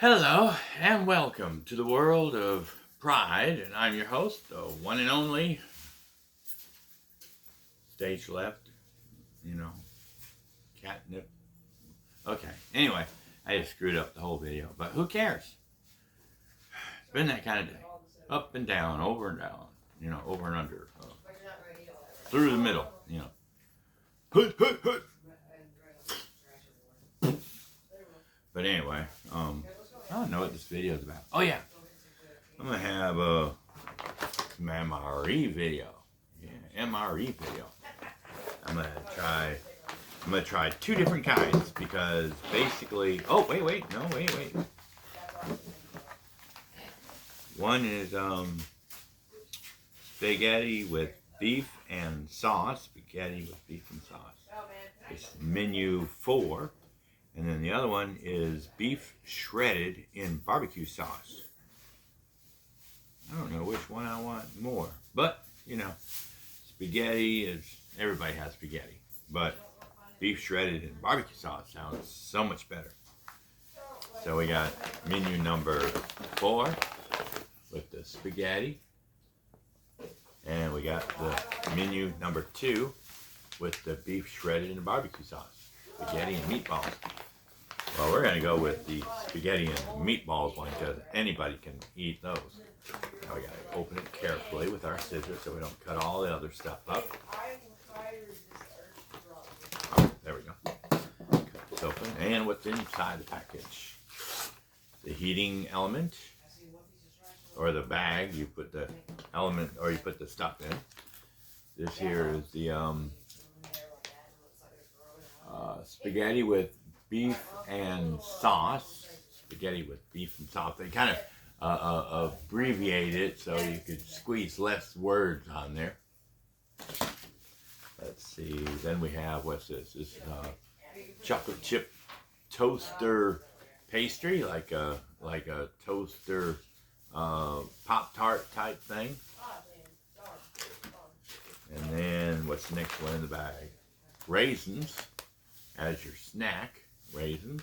Hello and welcome to the world of pride, and I'm your host, the one and only stage left, catnip. Okay, anyway, I just screwed up the whole video, but who cares? It's been that kind of day. Up and down, over and down, over and under, through the middle, Hut, hut, hut. But anyway, I don't know what this video is about. Oh yeah, I'm gonna have some MRE video. Yeah, MRE video. I'm gonna try two different kinds because basically. Oh wait, no wait. One is spaghetti with beef and sauce. Spaghetti with beef and sauce. It's menu 4. And then the other one is beef shredded in barbecue sauce. I don't know which one I want more. But, spaghetti is, everybody has spaghetti. But beef shredded in barbecue sauce sounds so much better. So we got menu number 4 with the spaghetti. And we got the menu number 2 with the beef shredded in barbecue sauce. Spaghetti and meatballs. Well, we're going to go with the spaghetti and meatballs one because anybody can eat those. Now we got to open it carefully with our scissors so we don't cut all the other stuff up. Oh, there we go. Cut this open. And what's inside the package? The heating element, or the bag. You put the element, or you put the stuff in. This here is the spaghetti with beef and sauce. Spaghetti with beef and sauce. They kind of abbreviate it so you could squeeze less words on there. Let's see. Then we have, what's this? This is chocolate chip toaster pastry, like a toaster Pop-Tart type thing. And then what's the next one in the bag? Raisins as your snack. Raisins.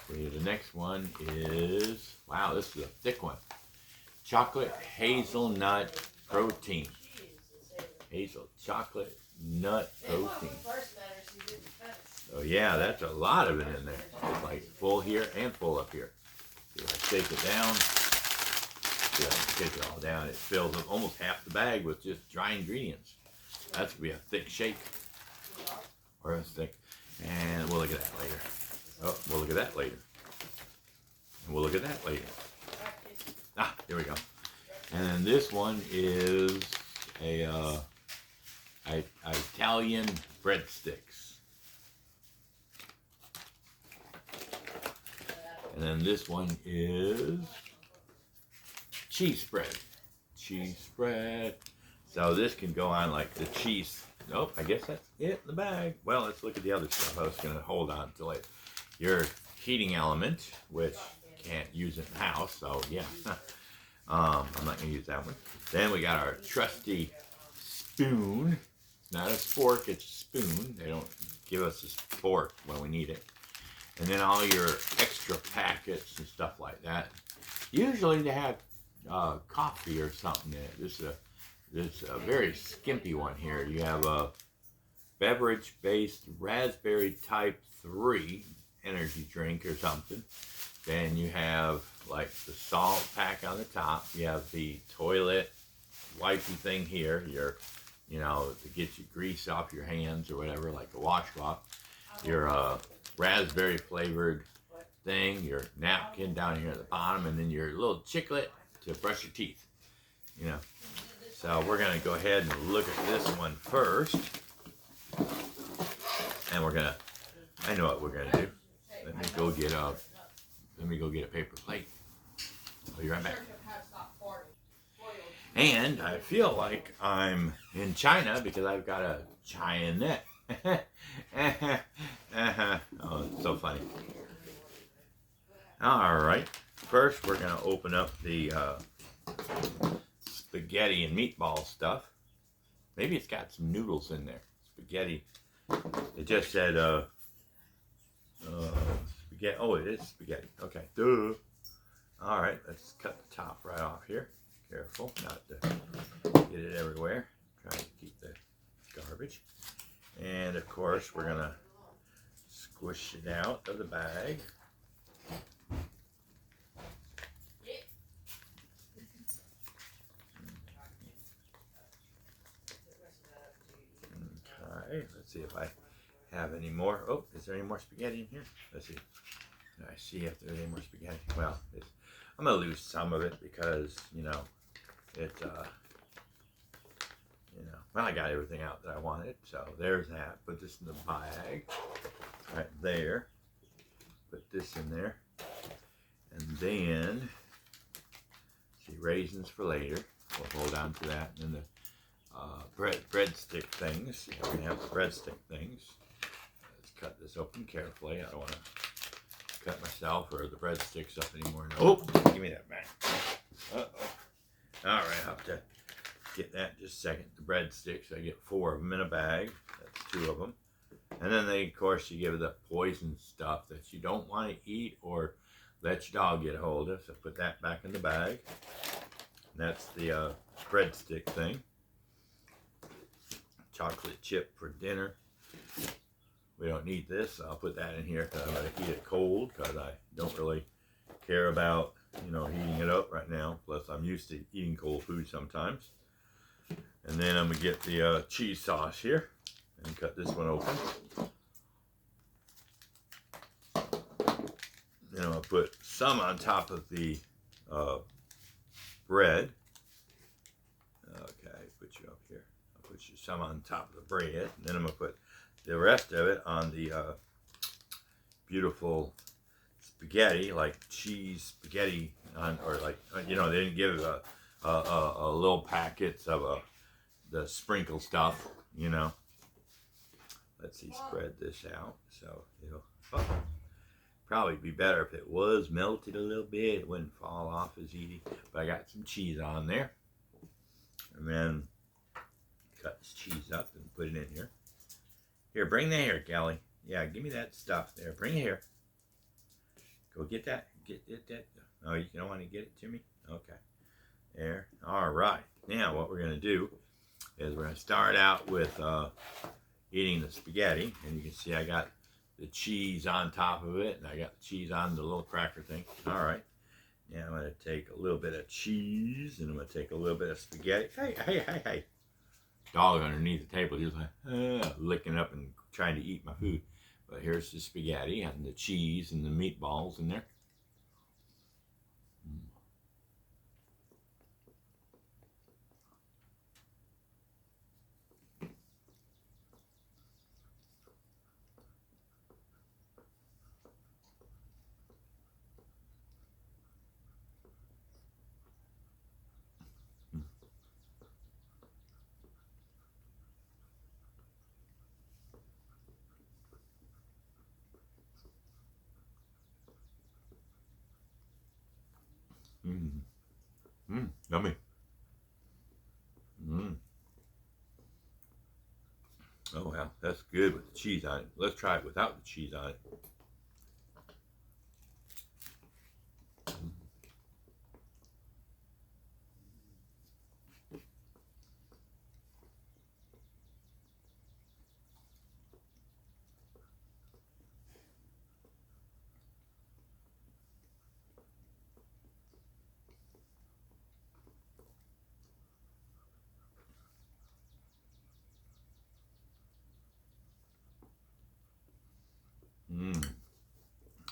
See, the next one is, wow, this is a thick one. Chocolate hazelnut protein. Chocolate nut protein. So yeah, that's a lot of it in there. It's like full here and full up here. See, if I shake it down, see, I can shake it all down. It fills up almost half the bag with just dry ingredients. That's gonna be a thick shake. Or a thick. And we'll look at that later. Oh, we'll look at that later. And we'll look at that later. Ah, there we go. And then this one is a Italian breadsticks. And then this one is cheese spread. Cheese spread. So this can go on like the cheese. Nope, I guess that's it in the bag. Well, let's look at the other stuff. I was going to hold on to later. Your heating element, which you can't use in the house, so yeah. I'm not going to use that one. Then we got our trusty spoon. It's not a fork, it's a spoon. They don't give us a fork when we need it. And then all your extra packets and stuff like that. Usually they have coffee or something in it. This is a very skimpy one here. You have a beverage-based raspberry type 3 energy drink or something. Then you have like the salt pack on the top. You have the toilet wipey thing here. Your, to get your grease off your hands or whatever, like a washcloth. Your raspberry flavored thing. Your napkin down here at the bottom, and then your little chiclet to brush your teeth. So we're going to go ahead and look at this one first. And I know what we're going to do. Let me go get a paper plate. I'll be right back. And I feel like I'm in China because I've got a China net. Oh, it's so funny. All right. First, we're going to open up the spaghetti and meatball stuff. Maybe it's got some noodles in there. Spaghetti. It just said spaghetti. Oh, it is spaghetti. Okay, duh. All right, let's cut the top right off here. Careful not to get it everywhere. Try to keep the garbage. And of course, we're gonna squish it out of the bag. Okay, let's see if I have any more. Oh, is there any more spaghetti in here? Let's see. I see if there's any more spaghetti. Well, I'm gonna lose some of it because well, I got everything out that I wanted. So there's that. Put this in the bag right there. Put this in there, and then see, raisins for later. We'll hold on to that, and then the breadstick things. We're gonna have the breadstick things. Let's cut this open carefully. I don't want to cut myself or the breadsticks up anymore. No. Oh, give me that back. Uh-oh. All right, I'll have to get that in just a second. The breadsticks, I get 4 of them in a bag. That's 2 of them. And then of course, you give the poison stuff that you don't want to eat or let your dog get a hold of. So put that back in the bag. And that's the breadstick thing. Chocolate chip for dinner. We don't need this, so I'll put that in here because I'm going to eat it cold because I don't really care about, heating it up right now. Plus, I'm used to eating cold food sometimes. And then I'm going to get the cheese sauce here and cut this one open. Then I'm going to put some on top of the bread. Okay, put you up here. I'll put you some on top of the bread. And then I'm going to put the rest of it on the beautiful spaghetti, like cheese spaghetti, or like they didn't give a little packets of the sprinkle stuff, Let's see, spread this out so it'll probably be better if it was melted a little bit. It wouldn't fall off as easy. But I got some cheese on there, and then cut this cheese up and put it in here. Here, bring that here, Callie. Yeah, give me that stuff there. Bring it here. Go get that. Get that. Oh, you don't want to get it to me? Okay. There. All right. Now, what we're going to do is we're going to start out with eating the spaghetti. And you can see I got the cheese on top of it. And I got the cheese on the little cracker thing. All right. Now, I'm going to take a little bit of cheese. And I'm going to take a little bit of spaghetti. Hey. Dog underneath the table, he was like licking up and trying to eat my food. But here's the spaghetti and the cheese and the meatballs in there. Yummy. Oh, wow, that's good with the cheese on it. Let's try it without the cheese on it.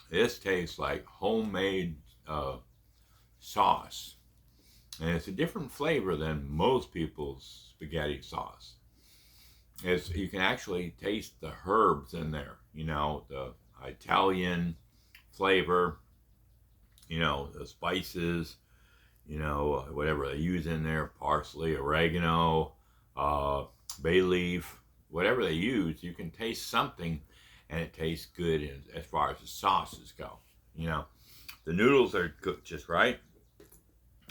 This tastes like homemade sauce. And it's a different flavor than most people's spaghetti sauce. You can actually taste the herbs in there, the Italian flavor, the spices, whatever they use in there, parsley, oregano, bay leaf, whatever they use, you can taste something, and it tastes good as far as the sauces go. The noodles are cooked just right,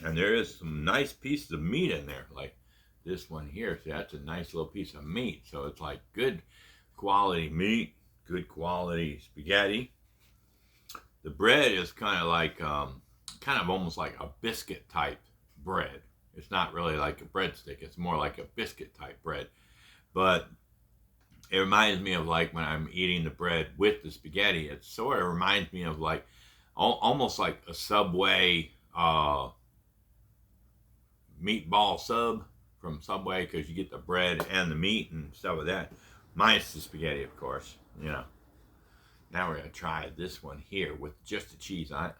and there is some nice pieces of meat in there, like this one here. See, that's a nice little piece of meat, so it's like good quality meat, good quality spaghetti. The bread is kind of almost like a biscuit type bread. It's not really like a breadstick. It's more like a biscuit type bread. But it reminds me of like when I'm eating the bread with the spaghetti. It sort of reminds me of like almost like a Subway meatball sub from Subway, because you get the bread and the meat and stuff like that. Minus the spaghetti, of course, you know. Now we're going to try this one here with just the cheese on it.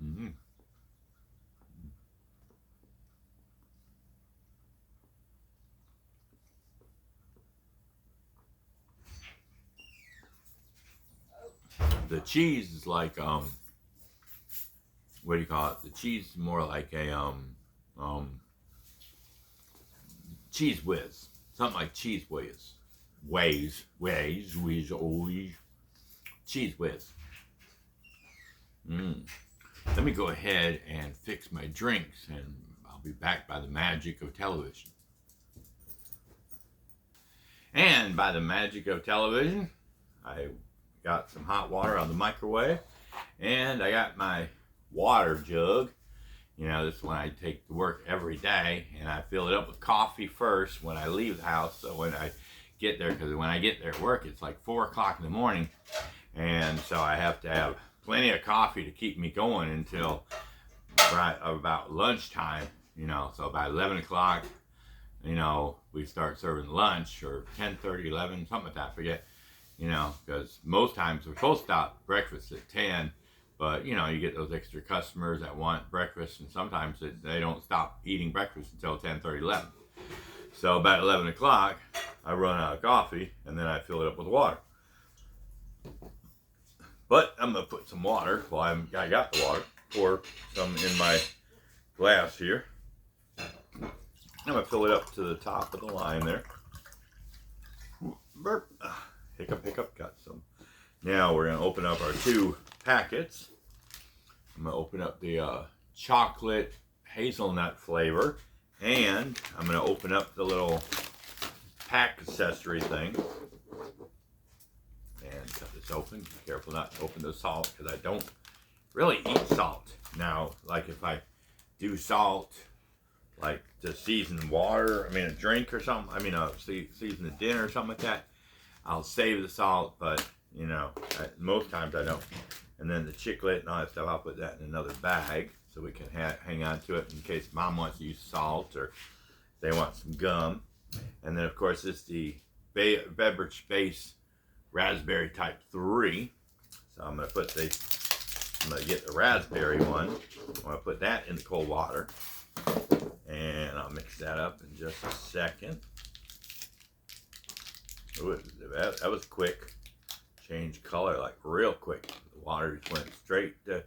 Mm-hmm. The cheese is like what do you call it? The cheese is more like a cheese whiz, something like cheese whiz, cheese whiz. Let me go ahead and fix my drinks, and I'll be back by the magic of television. And by the magic of television, I got some hot water on the microwave, and I got my water jug. You know, this is one I take to work every day, and I fill it up with coffee first when I leave the house. So when I get there, because when I get there at work, it's like 4 o'clock in the morning, and so I have to have plenty of coffee to keep me going until right about lunchtime. You know, so by 11 o'clock, you know, we start serving lunch, or 10:30, 11, something like that. I forget. You know, because most times we're supposed to stop breakfast at 10. But, you know, you get those extra customers that want breakfast, and sometimes they don't stop eating breakfast until 10:30, 11. So about 11 o'clock, I run out of coffee, and then I fill it up with water. But I'm going to put some water, well, I got the water, pour some in my glass here. I'm going to fill it up to the top of the line there. Burp. Hiccup, hiccup, got some. Now we're going to open up our 2 packets. I'm going to open up the chocolate hazelnut flavor, and I'm going to open up the little pack accessory thing. And cut this open. Be careful not to open the salt, because I don't really eat salt. Now, like if I do salt, like to season water, a drink or something, season a dinner or something like that, I'll save the salt, but you know, most times I don't. And then the chiclet and all that stuff, I'll put that in another bag so we can hang on to it in case Mom wants to use salt or they want some gum. And then, of course, this is the beverage base raspberry type 3. So I'm going to get the raspberry one. I'm going to put that in the cold water. And I'll mix that up in just a second. Ooh, that was quick. Changed color like real quick. The water just went straight to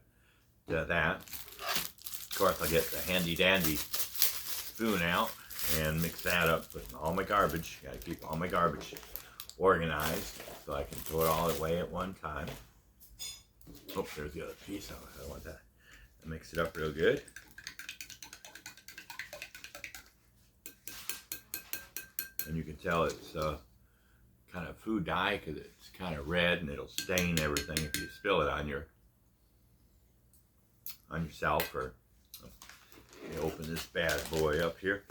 that. Of course, I get the handy dandy spoon out and mix that up with all my garbage. Gotta keep all my garbage organized so I can throw it all away at one time. Oh, there's the other piece. I want that. Mix it up real good. And you can tell it's kind of food dye because it's kind of red and it'll stain everything if you spill it on yourself. Or you open this bad boy up here.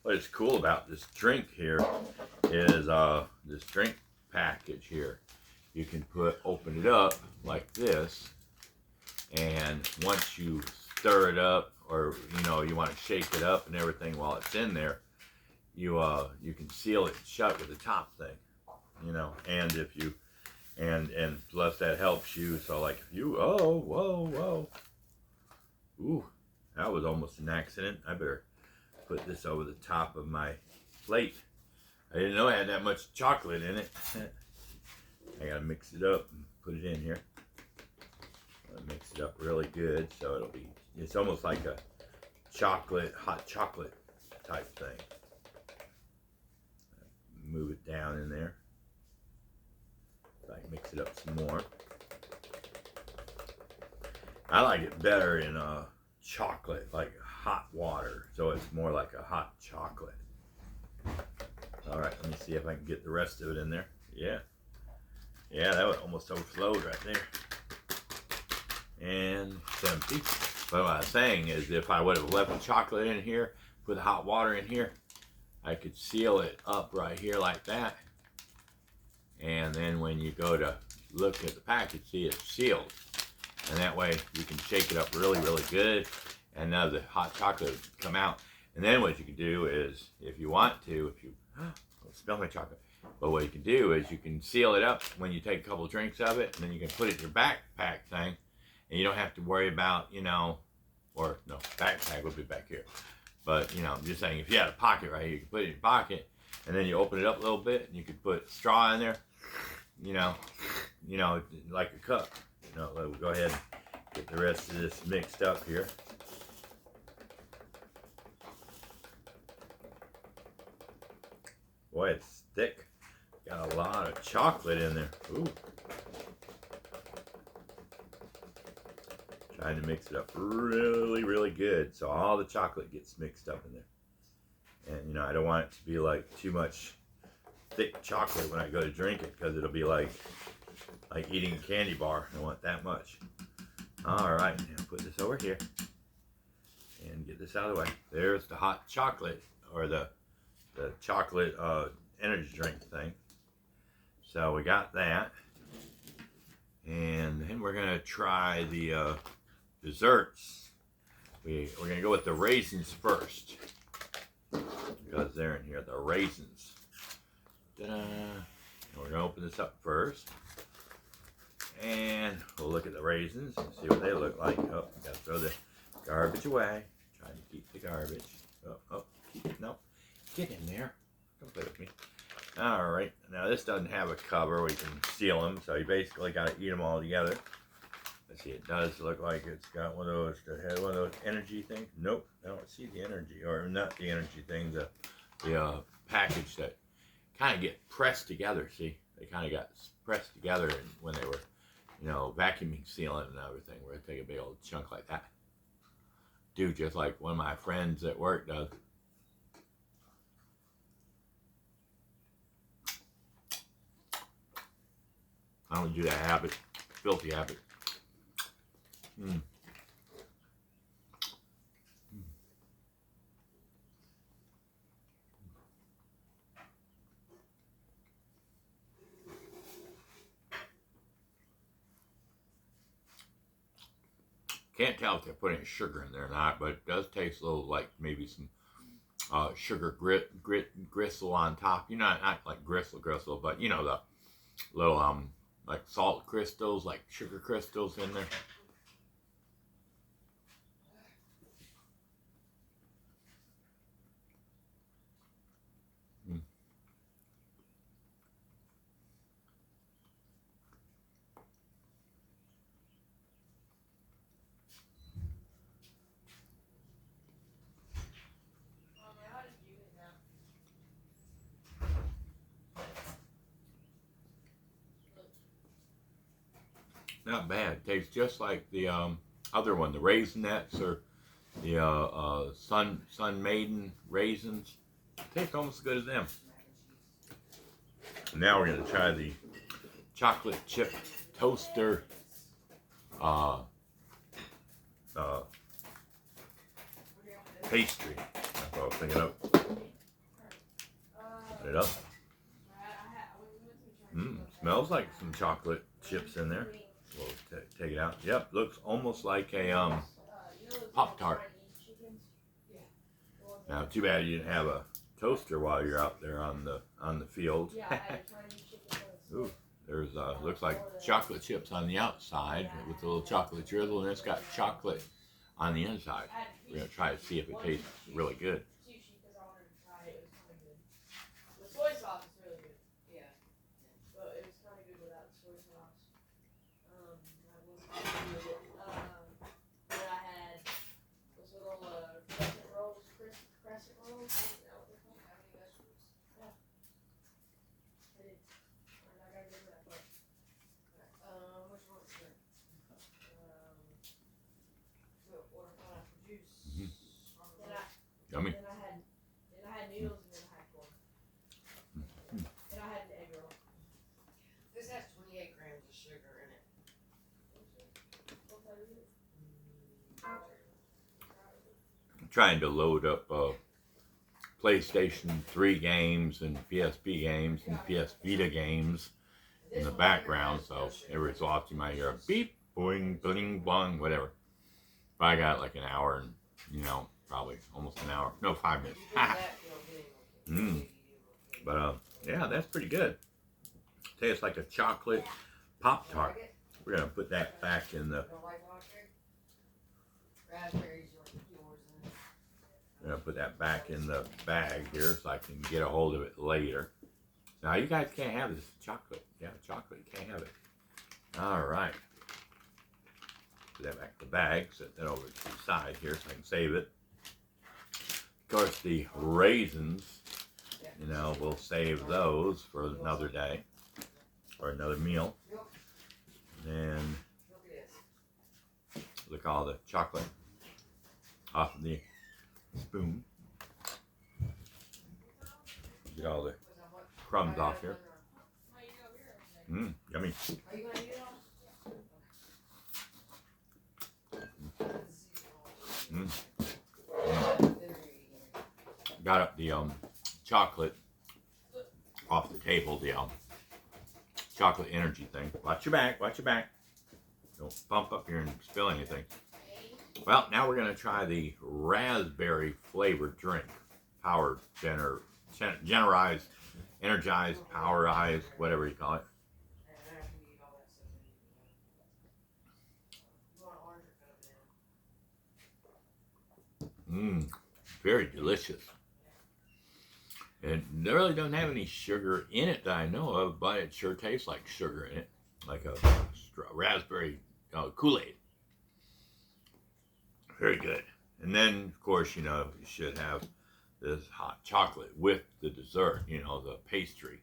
What is cool about this drink here is this drink package here. You can open it up like this, and once you stir it up, or you know you want to shake it up and everything while it's in there, you can seal it shut with the top thing, you know. And if you and plus that helps you. So like if you whoa, ooh, that was almost an accident. I better put this over the top of my plate. I didn't know I had that much chocolate in it. I gotta mix it up and put it in here. Mix it up really good so it's almost like a hot chocolate type thing. it up some more. I like it better in chocolate, like hot water, so it's more like a hot chocolate. All right, let me see if I can get the rest of it in there. Yeah, that would almost overflowed right there. And it's empty. But what I was saying is, if I would have left the chocolate in here, put the hot water in here, I could seal it up right here like that. And then when you go to look at the package, see it's sealed. And that way you can shake it up really, really good. And now the hot chocolate will come out. And then what you can do is, if you want to, don't smell my chocolate. But what you can do is you can seal it up when you take a couple of drinks of it, and then you can put it in your backpack thing. And you don't have to worry about, or no, backpack would be back here. But, I'm just saying, if you had a pocket right here, you can put it in your pocket, and then you open it up a little bit, and you could put straw in there, like a cup. We'll go ahead and get the rest of this mixed up here. Boy, it's thick. Got a lot of chocolate in there. Ooh. Trying to mix it up really, really good so all the chocolate gets mixed up in there. And I don't want it to be like too much thick chocolate when I go to drink it, because it'll be like eating a candy bar. I don't want that much. All right, now put this over here and get this out of the way. There's the hot chocolate, or the chocolate energy drink thing. So we got that. And then we're gonna try the desserts. We're gonna go with the raisins first, because they're in here, the raisins. Ta-da! And we're gonna open this up first, and we'll look at the raisins and see what they look like. Oh, gotta throw the garbage away. Trying to keep the garbage. No, get in there. Don't play with me. All right, now this doesn't have a cover. We can seal them, so you basically gotta eat them all together. Let's see, it does look like it's got one of those energy things. Nope, I don't see the energy, or not the energy thing, the package that kind of get pressed together. See, they kind of got pressed together when they were, vacuuming sealing and everything, where they take a big old chunk like that. Do just like one of my friends at work does. I don't do that habit, filthy habit. Can't tell if they're putting sugar in there or not, but it does taste a little like maybe some sugar gristle on top. Not like gristle, but the little like salt crystals, like sugar crystals in there. Not bad. Tastes just like the other one, the Raisinets, or the Sun Maiden raisins. Tastes almost as good as them. Now we're going to try the chocolate chip toaster pastry. That's what I was thinking of. Put it up. Smells like some chocolate chips in there. We'll take it out. Yep, looks almost like a Pop-Tart. Now, too bad you didn't have a toaster while you're out there on the field. Ooh, there's looks like chocolate chips on the outside with a little chocolate drizzle, and it's got chocolate on the inside. We're gonna try to see if it tastes really good. I'm trying to load up PlayStation 3 games and PSP games and PS Vita games in the background, so every so often you might hear a beep, boing, bling, bong, whatever. But I got like an hour and, probably almost an hour. No, 5 minutes. But, yeah, that's pretty good. Tastes like a chocolate Pop-Tart. We're going to put that back in the... I'm going to put that back in the bag here so I can get a hold of it later. Now, you guys can't have this chocolate. Yeah, chocolate. You can't have it. All right. Put that back in the bag. Set that over to the side here so I can save it. Of course, the raisins, we'll save those for another day or another meal. And look, all the chocolate off of the spoon. Get all the crumbs off here. Yummy. Got up the chocolate off the table, the chocolate energy thing. Watch your back, watch your back. Don't bump up here and spill anything. Well, now we're going to try the raspberry flavored drink. Power generized, energized, powerized, whatever you call it. Very delicious. And it really doesn't have any sugar in it that I know of, but it sure tastes like sugar in it. Like a raspberry Kool-Aid. Very good. And then, of course, you should have this hot chocolate with the dessert, the pastry.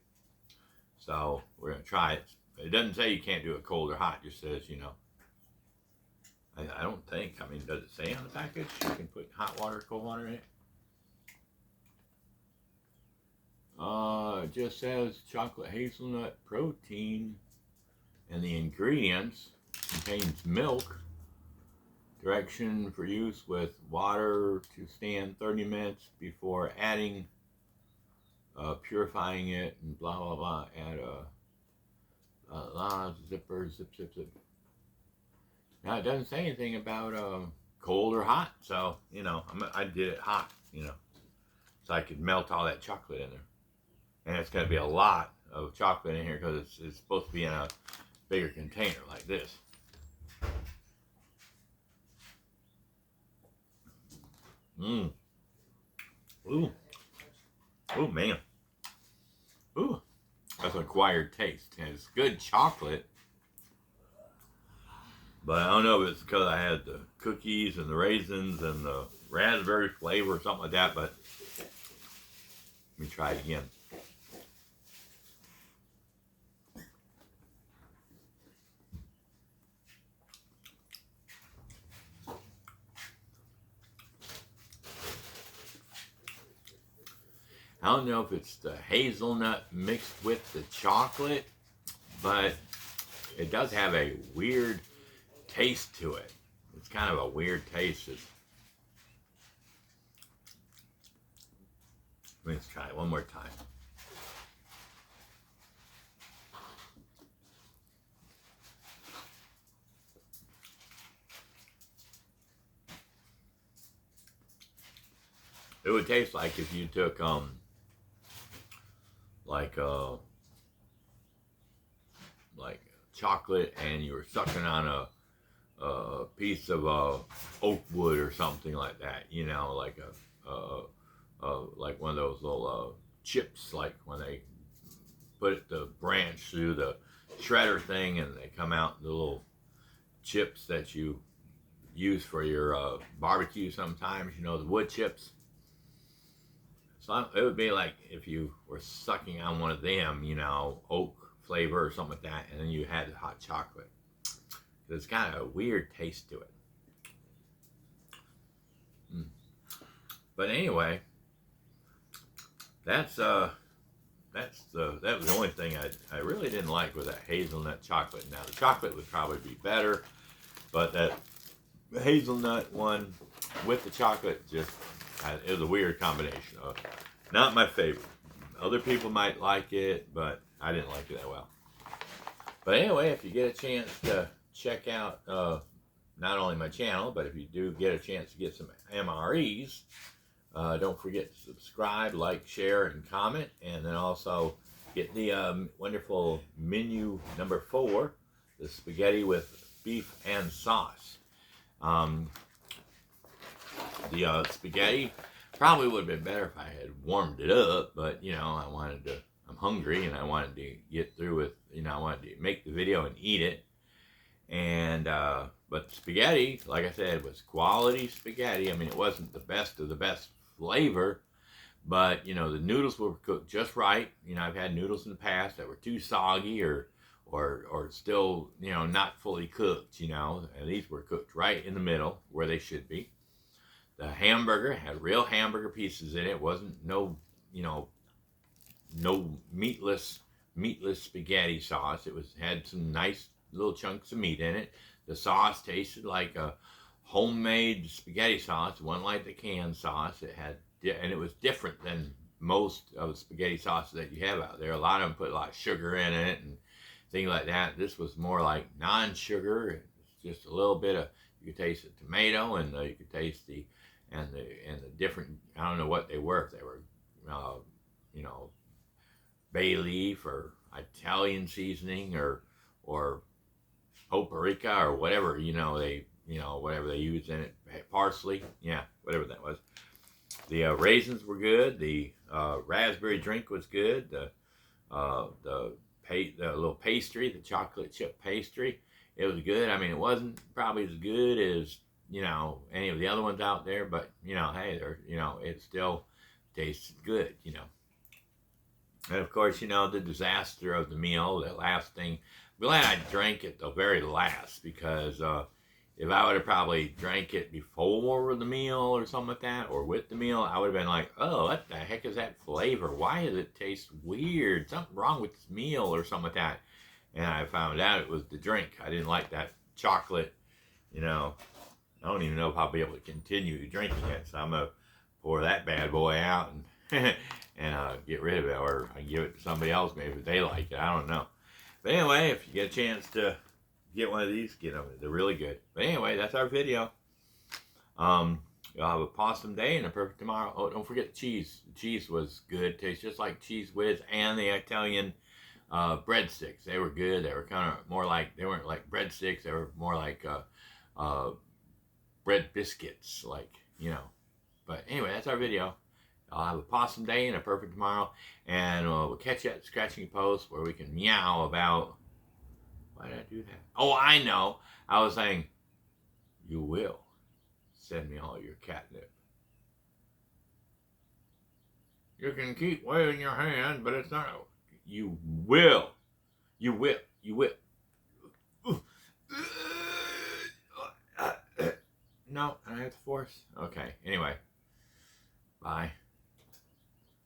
So we're going to try it. It doesn't say you can't do it cold or hot. It just says, I don't think. I mean, does it say on the package you can put hot water or cold water in it? It just says chocolate hazelnut protein, and the ingredients contains milk. Direction for use with water to stand 30 minutes before adding, purifying it, and blah blah blah. Add a zipper, zip. Now it doesn't say anything about cold or hot, so I did it hot, so I could melt all that chocolate in there. And it's going to be a lot of chocolate in here because it's supposed to be in a bigger container like this. Ooh. Ooh, man. Ooh. That's an acquired taste. And it's good chocolate. But I don't know if it's because I had the cookies and the raisins and the raspberry flavor or something like that, but let me try it again. I don't know if it's the hazelnut mixed with the chocolate, but it does have a weird taste to it. It's kind of a weird taste. Let's try it one more time. It would taste like if you took like chocolate and you were sucking on a piece of oak wood or something like that, like like one of those little chips, like when they put the branch through the shredder thing and they come out the little chips that you use for your barbecue sometimes, the wood chips. So it would be like if you were sucking on one of them, oak flavor or something like that, and then you had hot chocolate. It's got a weird taste to it. But anyway, that's that was the only thing I really didn't like was that hazelnut chocolate. Now the chocolate would probably be better, but that hazelnut one with the chocolate it was a weird combination. Not my favorite. Other people might like it, but I didn't like it that well. But anyway, if you get a chance to check out not only my channel, but if you do get a chance to get some MREs, don't forget to subscribe, like, share, and comment. And then also get the wonderful menu number 4, the spaghetti with beef and sauce. The spaghetti probably would have been better if I had warmed it up, but you know, I'm hungry and I wanted to get through with, you know, I wanted to make the video and eat it. And but spaghetti, like I said, was quality spaghetti. I mean, it wasn't the best of the best flavor, but you know, the noodles were cooked just right. You know, I've had noodles in the past that were too soggy or still, you know, not fully cooked, you know, and these were cooked right in the middle where they should be. The hamburger had real hamburger pieces in it. It wasn't no, you know, no meatless spaghetti sauce. It had some nice little chunks of meat in it. The sauce tasted like a homemade spaghetti sauce. It wasn't like the canned sauce. And it was different than most of the spaghetti sauces that you have out there. A lot of them put a lot of sugar in it and things like that. This was more like non-sugar. It's just a little bit of, you could taste the tomato, and you could taste the different, I don't know what they were. If they were, you know, bay leaf or Italian seasoning or paprika or whatever, you know, whatever they use in it, parsley, yeah, whatever that was. The raisins were good. The raspberry drink was good. The little pastry, the chocolate chip pastry, it was good. I mean, it wasn't probably as good as, you know, any of the other ones out there, but you know, hey, you know, it still tastes good, you know. And of course, you know, the disaster of the meal, the last thing, I'm glad I drank it the very last, because if I would have probably drank it before the meal or something like that, or with the meal, I would have been like, oh, what the heck is that flavor? Why does it taste weird? Something wrong with this meal or something like that. And I found out it was the drink. I didn't like that chocolate, you know. I don't even know if I'll be able to continue drinking it, so I'm going to pour that bad boy out and get rid of it, or I give it to somebody else maybe if they like it. I don't know. But anyway, if you get a chance to get one of these, get them. They're really good. But anyway, that's our video. You'll have a awesome day and a perfect tomorrow. Oh, don't forget the cheese. The cheese was good. It tastes just like Cheese Whiz and the Italian breadsticks. They were good. They were kind of more like, they weren't like breadsticks. They were more like bread biscuits, like, you know. But anyway, that's our video. I'll have a awesome day and a perfect tomorrow. And we'll catch you at the Scratching Post where we can meow about... Why did I do that? Oh, I know. I was saying, you will send me all your catnip. You can keep waving your hand, but it's not... You will. You will. You will. No, I have to force. Okay, anyway. Bye.